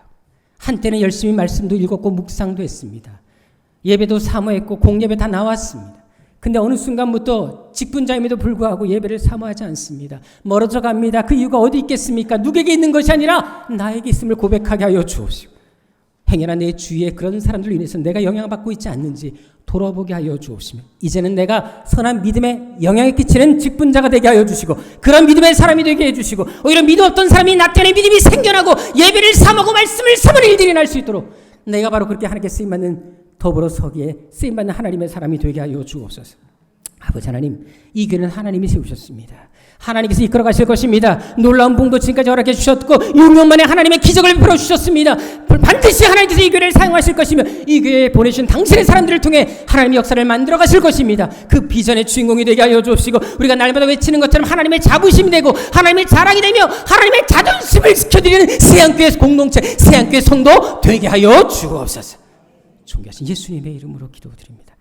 한때는 열심히 말씀도 읽었고 묵상도 했습니다. 예배도 사모했고 공예배 다 나왔습니다. 근데 어느 순간부터 직분자임에도 불구하고 예배를 사모하지 않습니다. 멀어져 갑니다. 그 이유가 어디 있겠습니까? 누구에게 있는 것이 아니라 나에게 있음을 고백하게 하여 주옵시고 행여나 내 주위에 그런 사람들로 인해서 내가 영향받고 있지 않는지 돌아보게 하여 주옵시며 이제는 내가 선한 믿음에 영향을 끼치는 직분자가 되게 하여 주시고 그런 믿음의 사람이 되게 해주시고 오히려 믿음 없던 사람이 나타내 믿음이 생겨나고 예배를 사모하고 말씀을 사모하는 일들이 날 수 있도록 내가 바로 그렇게 하나님께 쓰임받는 더불어 서기에 쓰임받는 하나님의 사람이 되게 하여 주옵소서. 아버지 하나님, 이 교회는 하나님이 세우셨습니다. 하나님께서 이끌어 가실 것입니다. 놀라운 봉도 지금까지 허락해 주셨고 6년 만에 하나님의 기적을 베풀어 주셨습니다. 반드시 하나님께서 이 교회를 사용하실 것이며 이 교회에 보내주신 당신의 사람들을 통해 하나님의 역사를 만들어 가실 것입니다. 그 비전의 주인공이 되게 하여 주옵시고 우리가 날마다 외치는 것처럼 하나님의 자부심이 되고 하나님의 자랑이 되며 하나님의 자존심을 지켜드리는 새안교회 공동체, 새안교회 성도 되게 하여 주옵소서. 존귀하신 예수님의 이름으로 기도드립니다.